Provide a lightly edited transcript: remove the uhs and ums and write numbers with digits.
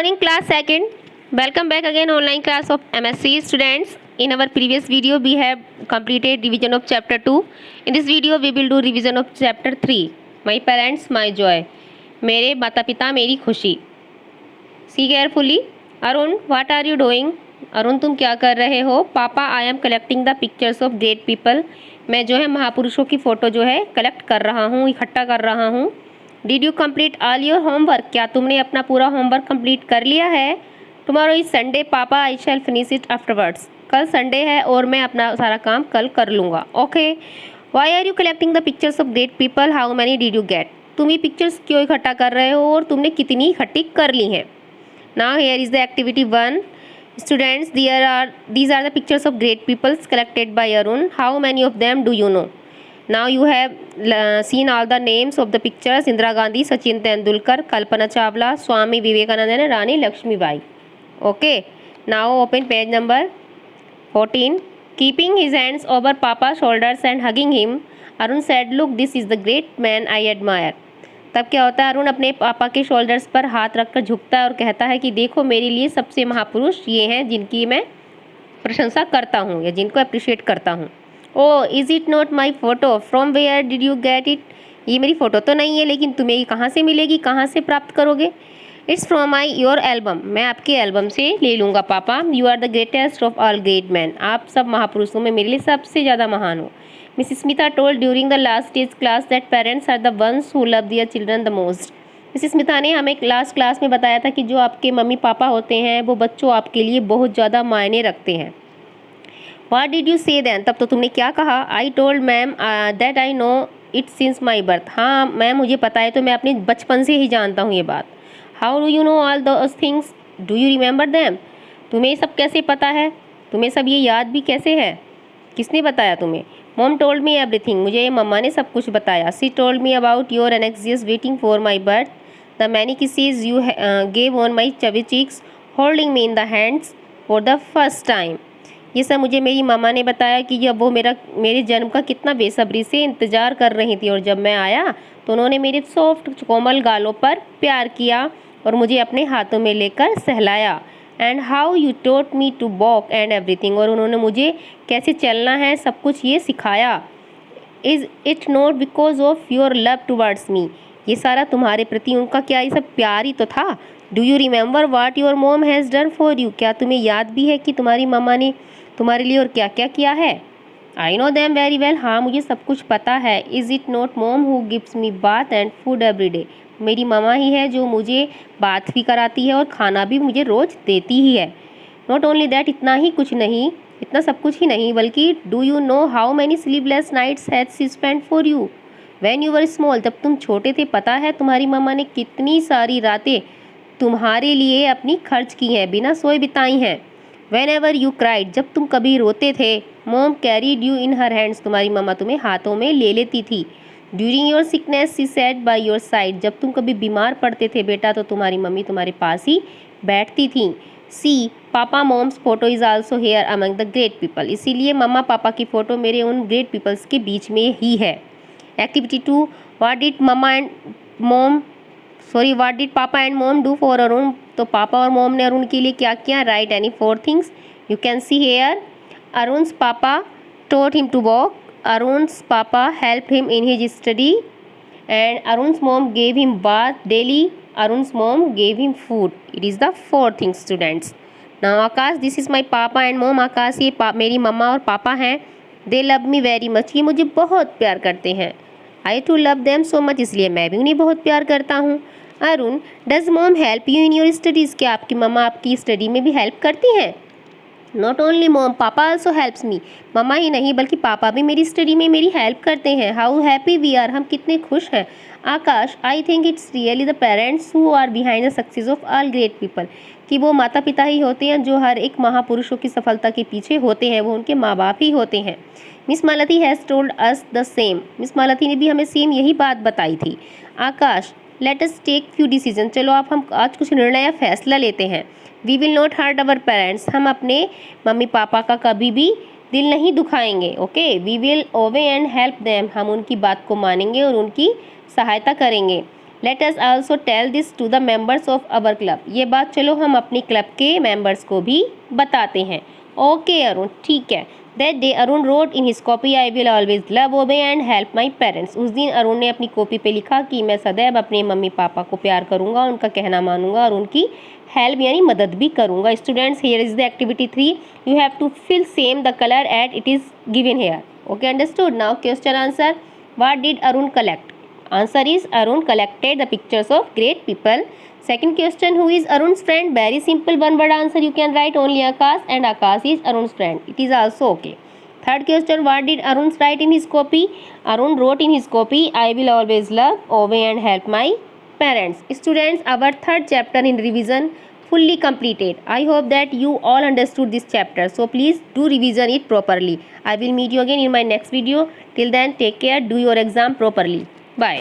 Morning class second. Welcome back again online class of MSc students. In our previous video we have completed revision of chapter 2. In this video we will do revision of chapter 3. My parents my joy. मेरे माता पिता मेरी खुशी. See carefully. Arun, what are you doing? Arun तुम क्या कर रहे हो? पापा I am collecting the pictures of great people. मैं जो है महापुरुषों की फ़ोटो जो है कलेक्ट कर रहा हूँ, इकट्ठा कर रहा हूँ. Did you complete all your homework. क्या तुमने अपना पूरा होमवर्क कंप्लीट कर लिया है? Tomorrow is Sunday papa I shall finish it afterwards. कल संडे है और मैं अपना सारा काम कल कर लूँगा. Okay. Why are you collecting the pictures of great people. How many did you get. तुम ये पिक्चर्स क्यों इकट्ठा कर रहे हो और तुमने कितनी इकट्ठी कर ली हैं. Now here is the activity 1. Students, these are the pictures of great people collected by Arun. How many of them do you know? Now you have seen all the names of the pictures: Indira Gandhi, Sachin Tendulkar, Kalpana Chawla, Swami Vivekananda and Rani Lakshmibai. Okay. Now open page number 14. Keeping his hands over Papa's shoulders and hugging him, Arun said, "Look, this is the great man I admire." तब क्या होता है, अरुण अपने पापा के shoulders पर हाथ रखकर झुकता है और कहता है कि देखो मेरे लिए सबसे महापुरुष ये हैं जिनकी मैं प्रशंसा करता हूँ या जिनको अप्रिशिएट करता हूँ. Oh is it not my photo. From where did you get it. ये मेरी फ़ोटो तो नहीं है लेकिन तुम्हें ये कहाँ से मिलेगी, कहाँ से प्राप्त करोगे. It's from my your album. मैं आपके एल्बम से ले लूँगा पापा. You are the greatest of all great man. आप सब महापुरुषों में मेरे लिए सबसे ज़्यादा महान हो. Mrs. Smita told during the last stage class that parents are the ones who love their children the most. Mrs Smita ने हमें लास्ट क्लास में बताया था कि जो आपके मम्मी पापा होते हैं वो बच्चों आपके लिए बहुत ज़्यादा मायने रखते हैं. What did you say then? तब तो तुमने क्या कहा. I told ma'am that I know it since my birth. हाँ मैम मुझे पता है, तो मैं अपने बचपन से ही जानता हूँ ये बात. How do you know all those things? Do you remember them? तुम्हें ये सब कैसे पता है, तुम्हें सब ये याद भी कैसे है, किसने बताया तुम्हें. Mom told me everything. मुझे मम्मा ने सब कुछ बताया. She told me about your anxious waiting for my birth, the many kisses you gave on my chubby cheeks, holding me in the hands for the first time. ये सब मुझे मेरी मम्मा ने बताया कि जब वो मेरे जन्म का कितना बेसब्री से इंतज़ार कर रही थी और जब मैं आया तो उन्होंने मेरे सॉफ्ट कोमल गालों पर प्यार किया और मुझे अपने हाथों में लेकर सहलाया. And how you taught me to walk and everything. और उन्होंने मुझे कैसे चलना है सब कुछ ये सिखाया. Is it not because of your love towards me. ये सारा तुम्हारे प्रति उनका क्या ये सब प्यार ही तो था. Do you remember what your mom has done for you. क्या तुम्हें याद भी है कि तुम्हारी मम्मा ने तुम्हारे लिए और क्या क्या किया है. I know them very well. हाँ मुझे सब कुछ पता है. इज़ इट नॉट मोम who gives me bath and food every day. मेरी मामा ही है जो मुझे बात भी कराती है और खाना भी मुझे रोज़ देती ही है. नॉट ओनली दैट, इतना ही कुछ नहीं, इतना सब कुछ ही नहीं, बल्कि do you know how many sleepless nights had she spent for you when you were small. जब तुम छोटे थे पता है तुम्हारी मामा ने कितनी सारी रातें तुम्हारे लिए अपनी खर्च की हैं, बिना सोए बिताई हैं. When ever you cried. जब तुम कभी रोते थे, mom carried you in her hands. तुम्हारी मामा तुम्हें हाथों में ले लेती थी. During your sickness she set by your side. जब तुम कभी बीमार पड़ते थे बेटा तो तुम्हारी मम्मी तुम्हारे पास ही बैठती थी. See papa mom's photo is also here among the great people. इसीलिए मम्मा पापा की फ़ोटो मेरे उन ग्रेट पीपल्स के बीच में ही है. एक्टिविटी 2. व्हाट डिड पापा and mom do for Arun. तो पापा और मॉम ने अरुण के लिए क्या किया. Write any 4 things you can see here. Arun's papa taught him to walk. Arun's papa helped him in his study, and Arun's mom gave him bath daily. Arun's mom gave him food. It is the 4 things students. Now Akash, this is my papa and mom. Akash ये मेरी मम्मा और पापा हैं. They love me very much. ये मुझे बहुत प्यार करते हैं. I too love them so much. इसलिए मैं भी उन्हें बहुत प्यार करता हूँ. Arun, does mom help you in your studies. क्या आपकी मम्मा आपकी स्टडी में भी हेल्प करती हैं. नॉट ओनली मॉम पापा आल्सो हेल्प्स मी. मम्मा ही नहीं बल्कि पापा भी मेरी स्टडी में मेरी हेल्प करते हैं. How happy we are. हम कितने खुश हैं. Akash, I think it's really the parents who are behind the success of all great people. कि वो माता पिता ही होते हैं जो हर एक महापुरुषों की सफलता के पीछे होते हैं, वो उनके माँ बाप ही होते हैं. Miss Malti has told us the same. Miss Malti ने भी हमें सेम यही बात बताई थी. Akash, let us take few decision. चलो आप हम आज कुछ निर्णय या फैसला लेते हैं. We will not hurt our parents. हम अपने मम्मी पापा का कभी भी दिल नहीं दुखाएंगे. Okay. We will obey and help them. हम उनकी बात को मानेंगे और उनकी सहायता करेंगे. Let us also tell this to the members of our club. ये बात चलो हम अपनी क्लब के मेंबर्स को भी बताते हैं। ओके अरुण, ठीक है। That day Arun wrote in his copy I will always love obey and help my parents. उस दिन अरुण ने अपनी कॉपी पे लिखा कि मैं सदैव अपने मम्मी पापा को प्यार करूँगा, उनका कहना मानूंगा और उनकी हेल्प यानी मदद भी करूँगा। Students, here is the activity 3। You have to fill same the colour at it is given here. Okay, understood. Now question answer, what did Arun collect? Answer is Arun collected the pictures of great people. Second question, who is Arun's friend? Very simple one word answer. You can write only Akash, and Akash is Arun's friend. It is also okay. Third question, what did Arun write in his copy? Arun wrote in his copy, I will always love, obey and help my parents. Students, our third chapter in revision fully completed. I hope that you all understood this chapter. So please do revision it properly. I will meet you again in my next video. Till then, take care. Do your exam properly. Bye.